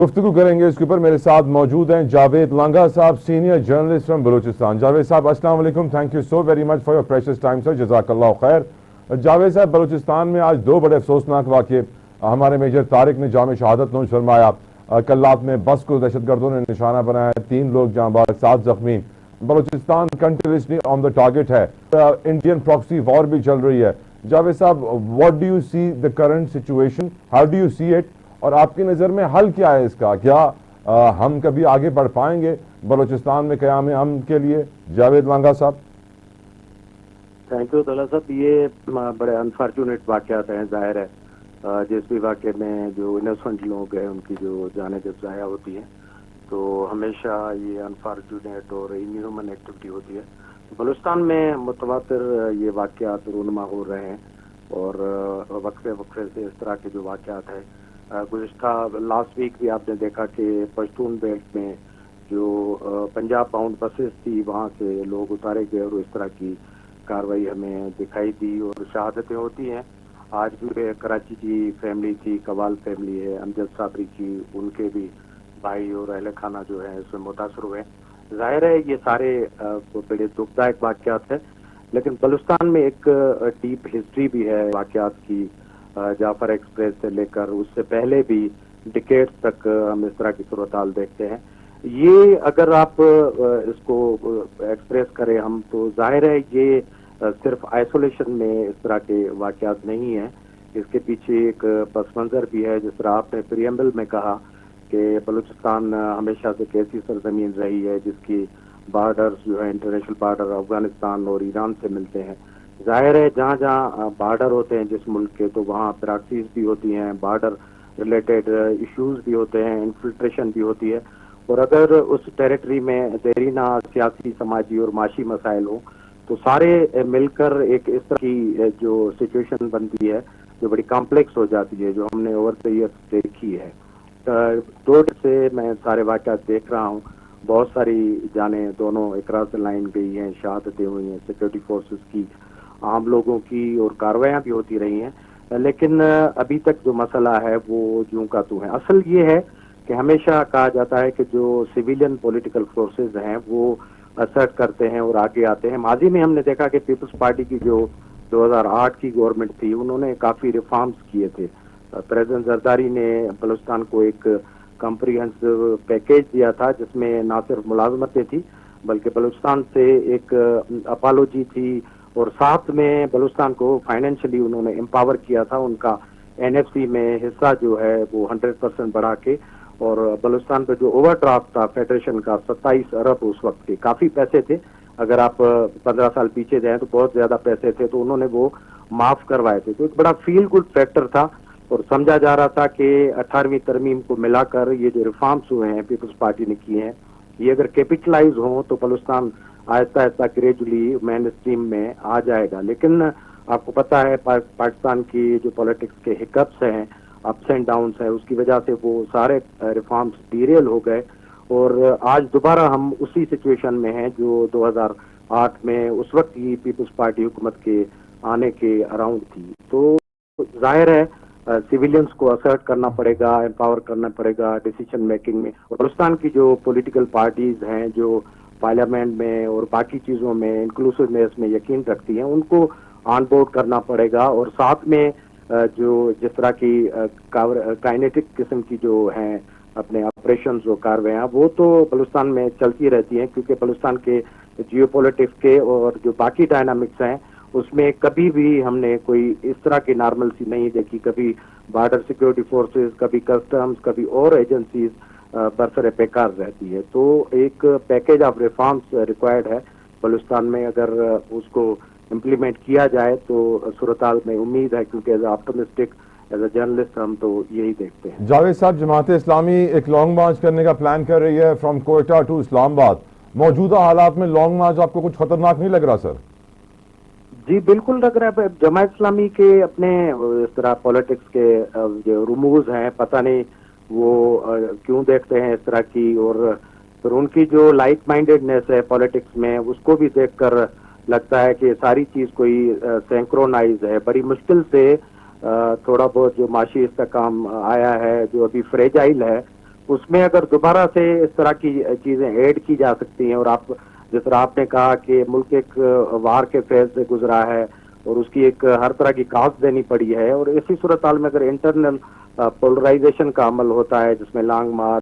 گفتگو کریں گے اس کے اوپر. میرے ساتھ موجود ہیں جاوید لانگا صاحب, senior journalist from Balochistan. Javed صاحب السلام علیکم, thank you so very much for your precious time sir, جزاک اللہ خیر. جاوید صاحب, بلوچستان میں آج دو بڑے افسوسناک واقعے. ہمارے میجر طارق نے جام شہادت نوش فرمایا. کل رات میں بس کو دہشت گردوں نے نشانہ بنایا, 3 لوگ جاں بحق, 7 زخمی. Balochistan continuously on the target ہے. انڈین پراکسی وار بھی چل رہی ہے. جاوید صاحب, what do you see the current situation, how do you see it, اور آپ کی نظر میں حل کیا ہے اس کا؟ کیا ہم کبھی آگے بڑھ پائیں گے بلوچستان میں قیام امن کے لیے؟ جاوید لانگا صاحب. تھینک یو طلعت صاحب. یہ بڑے انفارچونیٹ واقعات ہیں. ظاہر ہے جس بھی واقعے میں جو انوسنٹ لوگ ہیں ان کی جو جانیں جب ضائع ہوتی ہیں تو ہمیشہ یہ انفارچونیٹ اور انہیومن ایکٹیویٹی ہوتی ہے. بلوچستان میں متواتر یہ واقعات رونما ہو رہے ہیں اور وقفے وقفے سے اس طرح کے جو واقعات ہیں. گزشتہ لاسٹ ویک بھی آپ نے دیکھا کہ پشتون بیلٹ میں جو پنجاب باؤنڈ بسز تھی وہاں سے لوگ اتارے گئے اور اس طرح کی کاروائی ہمیں دکھائی دی اور شہادتیں ہوتی ہیں. آج بھی کراچی کی فیملی تھی, قوال فیملی ہے, امجد صابری کی, ان کے بھی بھائی اور اہل خانہ جو ہے اس میں متاثر ہوئے. ظاہر ہے یہ سارے بڑے دکھ دائق واقعات ہیں, لیکن بلوچستان میں ایک ڈیپ ہسٹری بھی ہے واقعات کی. جعفر ایکسپریس سے لے کر اس سے پہلے بھی ڈکیٹس تک ہم اس طرح کی صورتحال دیکھتے ہیں. یہ اگر آپ اس کو ایکسپریس کریں ہم تو ظاہر ہے یہ صرف آئسولیشن میں اس طرح کے واقعات نہیں ہیں. اس کے پیچھے ایک پس منظر بھی ہے. جس طرح آپ نے پریمبل میں کہا کہ بلوچستان ہمیشہ سے ایک ایسی سرزمین رہی ہے جس کی بارڈرز جو ہے انٹرنیشنل بارڈر افغانستان اور ایران سے ملتے ہیں. ظاہر ہے جہاں جہاں بارڈر ہوتے ہیں جس ملک کے تو وہاں پراکسیز بھی ہوتی ہیں, بارڈر ریلیٹڈ ایشوز بھی ہوتے ہیں, انفلٹریشن بھی ہوتی ہے. اور اگر اس ٹیریٹری میں دیرینہ سیاسی, سماجی اور معاشی مسائل ہوں تو سارے مل کر ایک اس طرح کی جو سچویشن بنتی ہے جو بڑی کمپلیکس ہو جاتی ہے, جو ہم نے اوور دا ایئرس دیکھی ہے. 2 سے میں سارے واقعات دیکھ رہا ہوں. بہت ساری جانیں دونوں اکراس لائن گئی ہیں, شہادتیں ہوئی ہیں سیکورٹی فورسز کی, عام لوگوں کی, اور کاروائیاں بھی ہوتی رہی ہیں. لیکن ابھی تک جو مسئلہ ہے وہ جوں کا تو ہے. اصل یہ ہے کہ ہمیشہ کہا جاتا ہے کہ جو سویلین پولیٹیکل فورسز ہیں وہ اسرٹ کرتے ہیں اور آگے آتے ہیں. ماضی میں ہم نے دیکھا کہ پیپلز پارٹی کی جو 2008 کی گورنمنٹ تھی انہوں نے کافی ریفارمز کیے تھے. پریزیڈنٹ زرداری نے بلوچستان کو ایک کمپریہنسو پیکیج دیا تھا جس میں نہ صرف ملازمتیں تھیں بلکہ بلوچستان سے ایک اپالوجی تھی, اور ساتھ میں بلوچستان کو فائنینشلی انہوں نے امپاور کیا تھا. ان کا NFC میں حصہ جو ہے وہ 100% بڑھا کے, اور بلوچستان پہ جو اوور ڈرافٹ تھا فیڈریشن کا 27 ارب اس وقت کے, کافی پیسے تھے. اگر آپ 15 سال پیچھے جائیں تو بہت زیادہ پیسے تھے, تو انہوں نے وہ معاف کروائے تھے. تو ایک بڑا فیل گڈ فیکٹر تھا اور سمجھا جا رہا تھا کہ 18ویں ترمیم کو ملا کر یہ جو ریفارمز ہوئے ہیں پیپلز پارٹی نے کیے ہیں یہ اگر کیپٹلائز ہوں تو بلوچستان آہستہ آہستہ گریجولی مین اسٹریم میں آ جائے گا. لیکن آپ کو پتہ ہے پاکستان کی جو پولیٹکس کے ہکپس ہیں, اپس اینڈ ڈاؤنس ہیں, اس کی وجہ سے وہ سارے ریفارمز ڈیریل ہو گئے, اور آج دوبارہ ہم اسی سچویشن میں ہیں جو 2008 میں اس وقت کی پیپلز پارٹی حکومت کے آنے کے اراؤنڈ تھی. تو ظاہر ہے سویلینز کو اسرٹ کرنا پڑے گا, امپاور کرنا پڑے گا ڈیسیجن میکنگ میں. بلوچستان کی جو پولیٹیکل پارٹیز ہیں جو پارلیمنٹ میں اور باقی چیزوں میں انکلوسیونیس میں یقین رکھتی ہیں ان کو آن بورڈ کرنا پڑے گا. اور ساتھ میں جو جس طرح کی کائنیٹک قسم کی جو ہیں اپنے آپریشنز و کاروائیاں وہ تو بلوچستان میں چلتی رہتی ہیں, کیونکہ بلوچستان کے جیو پولیٹکس کے اور جو باقی ڈائنامکس ہیں اس میں کبھی بھی ہم نے کوئی اس طرح کی نارملسی نہیں دیکھی. کبھی بارڈر سیکورٹی فورسز, کبھی کسٹمز, کبھی اور ایجنسیز برسر پیکار رہتی ہے. تو ایک پیکیج آف ریفارمز ریکوائرڈ ہے بلوچستان میں. اگر اس کو امپلیمنٹ کیا جائے تو صورتحال میں امید ہے, کیونکہ as a optimistic as a journalist ہم تو یہی دیکھتے ہیں. جاوید صاحب, جماعت اسلامی ایک لانگ مارچ کرنے کا پلان کر رہی ہے فرام کوئٹہ ٹو اسلام آباد. موجودہ حالات میں لانگ مارچ آپ کو کچھ خطرناک نہیں لگ رہا سر؟ جی بالکل لگ رہا ہے. جماعت اسلامی کے اپنے اس طرح پولیٹکس کے جو رموز ہیں پتہ نہیں وہ کیوں دیکھتے ہیں اس طرح کی, اور پھر ان کی جو لائک مائنڈیڈنیس ہے پولیٹکس میں اس کو بھی دیکھ کر لگتا ہے کہ ساری چیز کوئی سینکرونائز ہے. بڑی مشکل سے تھوڑا بہت جو معاشی استحکام آیا ہے جو ابھی فریجائل ہے اس میں اگر دوبارہ سے اس طرح کی چیزیں ایڈ کی جا سکتی ہیں، اور آپ جس طرح آپ نے کہا کہ ملک ایک وار کے فیز سے گزرا ہے اور اس کی ایک ہر طرح کی کاسٹ دینی پڑی ہے، اور اسی صورتحال میں اگر انٹرنل پولرائزیشن کا عمل ہوتا ہے جس میں لانگ مارچ